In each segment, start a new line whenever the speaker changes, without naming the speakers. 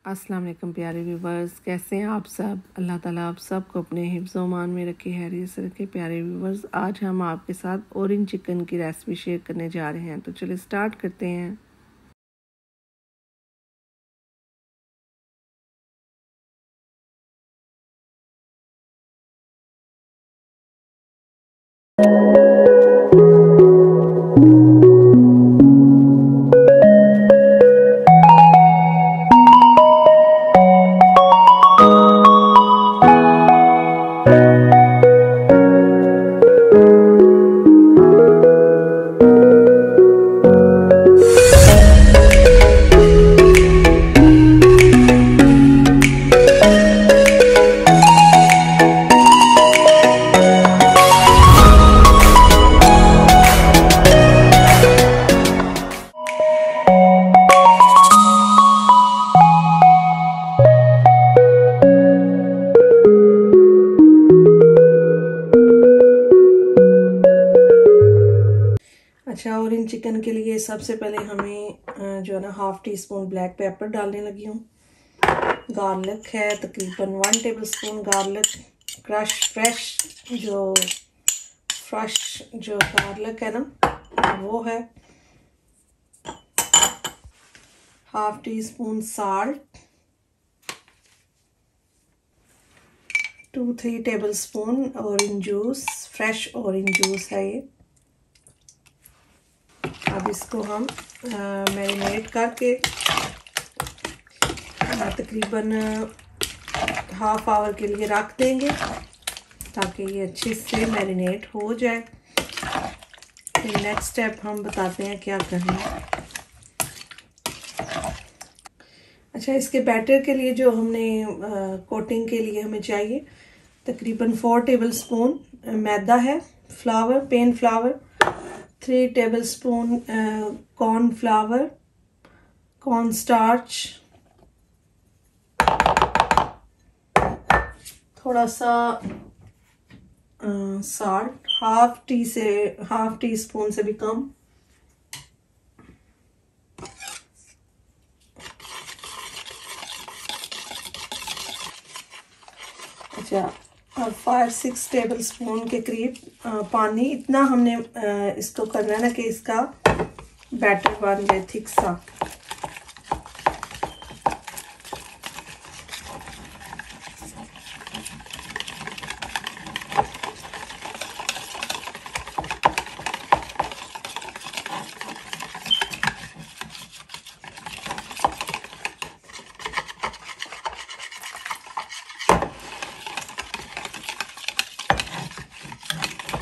अस्सलाम वालेकुम प्यारे व्यूवर्स, कैसे हैं आप सब। अल्लाह ताला आप सबको अपने हिफ्ज़-ओ-मान में रखे, हैरियत से रखे। प्यारे व्यूवर्स, आज हम आपके साथ ऑरेंज चिकन की रेसिपी शेयर करने जा रहे हैं, तो चलिए स्टार्ट करते हैं। अच्छा, ऑरेंज चिकन के लिए सबसे पहले हमें जो है ना 1/2 टीस्पून ब्लैक पेपर डालने लगी हूँ। गार्लिक है तकरीबन 1 टेबलस्पून गार्लिक फ्रेश जो गार्लिक है ना वो है। 1/2 teaspoon salt, 2-3 tablespoon orange juice, fresh orange juice है ये। अब इसको हम मैरिनेट करके तकरीबन 1/2 आवर के लिए रख देंगे ताकि ये अच्छे से मैरिनेट हो जाए। फिर नेक्स्ट स्टेप हम बताते हैं क्या करना है। अच्छा, इसके बैटर के लिए जो हमने कोटिंग के लिए हमें चाहिए तकरीबन 4 टेबलस्पून मैदा है, flour, plain flour, 3 tablespoon corn flour, corn starch, थोड़ा सा साल्ट, 1/2 टीस्पून से भी कम, अच्छा, और 5-6 टेबलस्पून के करीब पानी। इतना हमने इसको करना है ना कि इसका बैटर बन जाए थिक सा।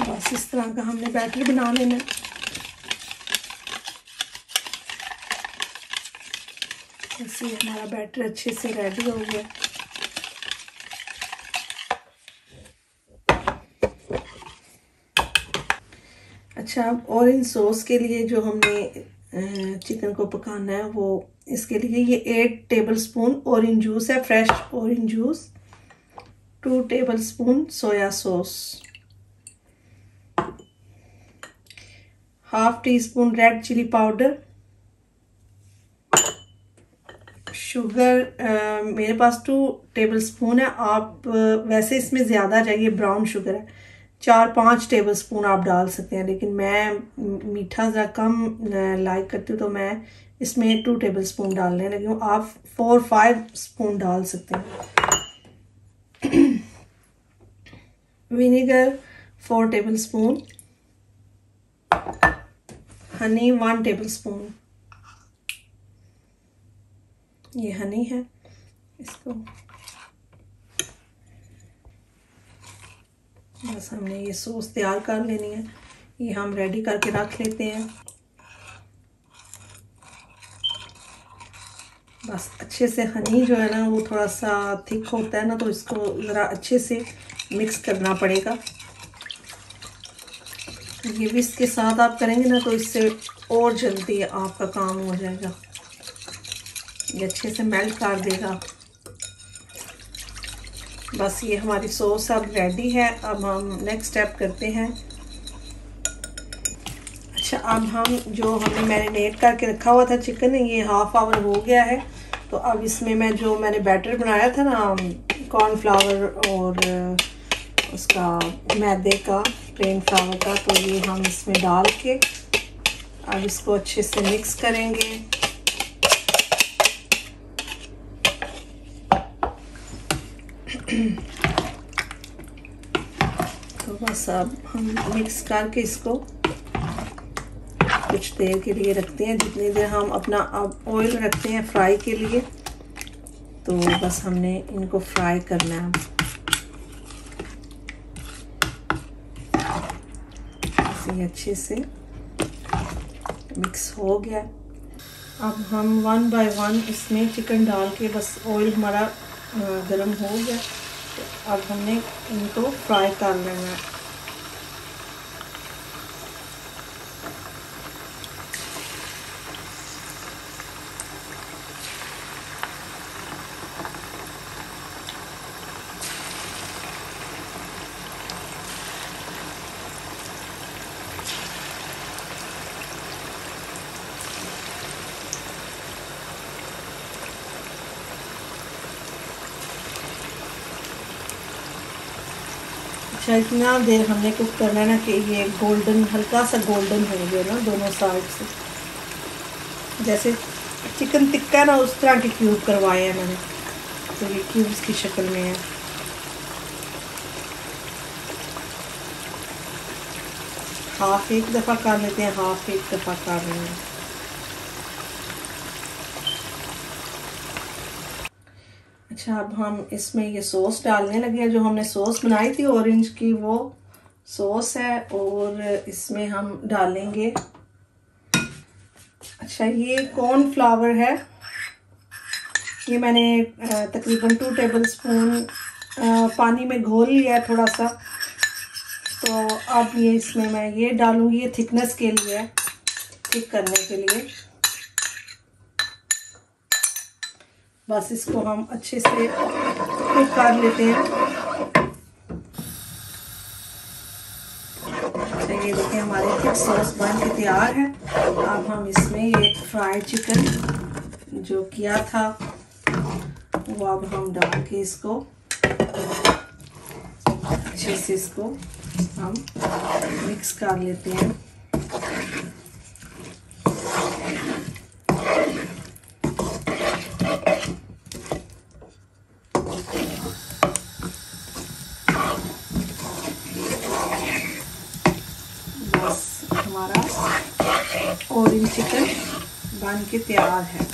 बस इस तरह का हमने बैटर बना लेना है। ऐसे हमारा बैटर अच्छे से रेडी हो गया। अच्छा, अब ऑरेंज सॉस के लिए जो हमने चिकन को पकाना है वो इसके लिए ये 8 टेबलस्पून ऑरेंज जूस है, fresh orange juice, 2 tablespoon soya sauce, 1/2 teaspoon red chilli powder, sugar मेरे पास 2 टेबलस्पून है। आप वैसे इसमें ज़्यादा चाहिए, ब्राउन शुगर है, 4-5 टेबलस्पून आप डाल सकते हैं, लेकिन मैं मीठा ज़रा कम लाइक करती हूँ तो मैं इसमें 2 टेबलस्पून डालने लगी हूँ। आप 4-5 स्पून डाल सकते हैं। विनेगर 4 टेबलस्पून, हनी 1 टेबलस्पून, ये हनी है। इसको बस हमने ये सॉस तैयार कर लेनी है, ये हम रेडी करके रख लेते हैं। बस अच्छे से हनी जो है ना वो थोड़ा सा थिक होता है ना, तो इसको ज़रा अच्छे से मिक्स करना पड़ेगा। ये भी इसके साथ आप करेंगे ना तो इससे और जल्दी आपका काम हो जाएगा, ये अच्छे से मेल्ट कर देगा। बस ये हमारी सॉस अब रेडी है। अब हम नेक्स्ट स्टेप करते हैं। अच्छा, अब हम जो हमने मैरिनेट करके रखा हुआ था चिकन, ये 1/2 आवर हो गया है। तो अब इसमें मैंने बैटर बनाया था ना कॉर्नफ्लावर और उसका मैदे का प्लेन फ्लावर का, तो ये हम इसमें डाल के अब इसको अच्छे से मिक्स करेंगे। तो बस अब हम मिक्स करके इसको कुछ देर के लिए रखते हैं, जितनी देर हम अपना अब ऑयल रखते हैं फ्राई के लिए। तो बस हमने इनको फ्राई करना है। ऐसे अच्छे से मिक्स हो गया। अब हम 1 बाय 1 इसमें चिकन डाल के, बस ऑयल हमारा गर्म हो गया, तो अब हमने इनको फ्राई कर लेना है। अच्छा, इतना देर हमने कुक करना है ना कि ये गोल्डन, हल्का सा गोल्डन हो गया ना दोनों साइड से। जैसे चिकन टिक्का ना उस तरह के क्यूब करवाए हैं मैंने, तो ये क्यूब्स की शक्ल में है। हाफ एक दफ़ा कर लेते हैं, हाफ एक दफ़ा कर लेंगे। अच्छा, अब हम इसमें ये सॉस डालने लगे हैं। जो हमने सॉस बनाई थी ऑरेंज की, वो सॉस है, और इसमें हम डालेंगे, अच्छा ये कॉर्नफ्लावर है, ये मैंने तकरीबन 2 टेबलस्पून पानी में घोल लिया है थोड़ा सा। तो अब ये इसमें मैं ये डालूंगी, ये थिकनेस के लिए, थिक करने के लिए। बस इसको हम अच्छे से कुक कर लेते हैं। अच्छा, ये देखिए हमारे थिक सॉस बन के तैयार है। अब हम इसमें ये फ्राइड चिकन जो किया था वो अब हम डाल के इसको अच्छे से इसको हम मिक्स कर लेते हैं। हमारा ऑरेंज चिकन बन के तैयार है।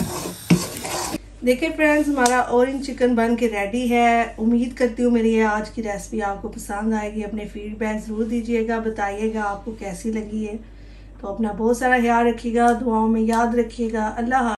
देखिए फ्रेंड्स, हमारा ऑरेंज चिकन बन के रेडी है। उम्मीद करती हूँ मेरी आज की रेसिपी आपको पसंद आएगी। अपने फीडबैक ज़रूर दीजिएगा, बताइएगा आपको कैसी लगी है। तो अपना बहुत सारा ख्याल रखिएगा, दुआओं में याद रखिएगा। अल्लाह।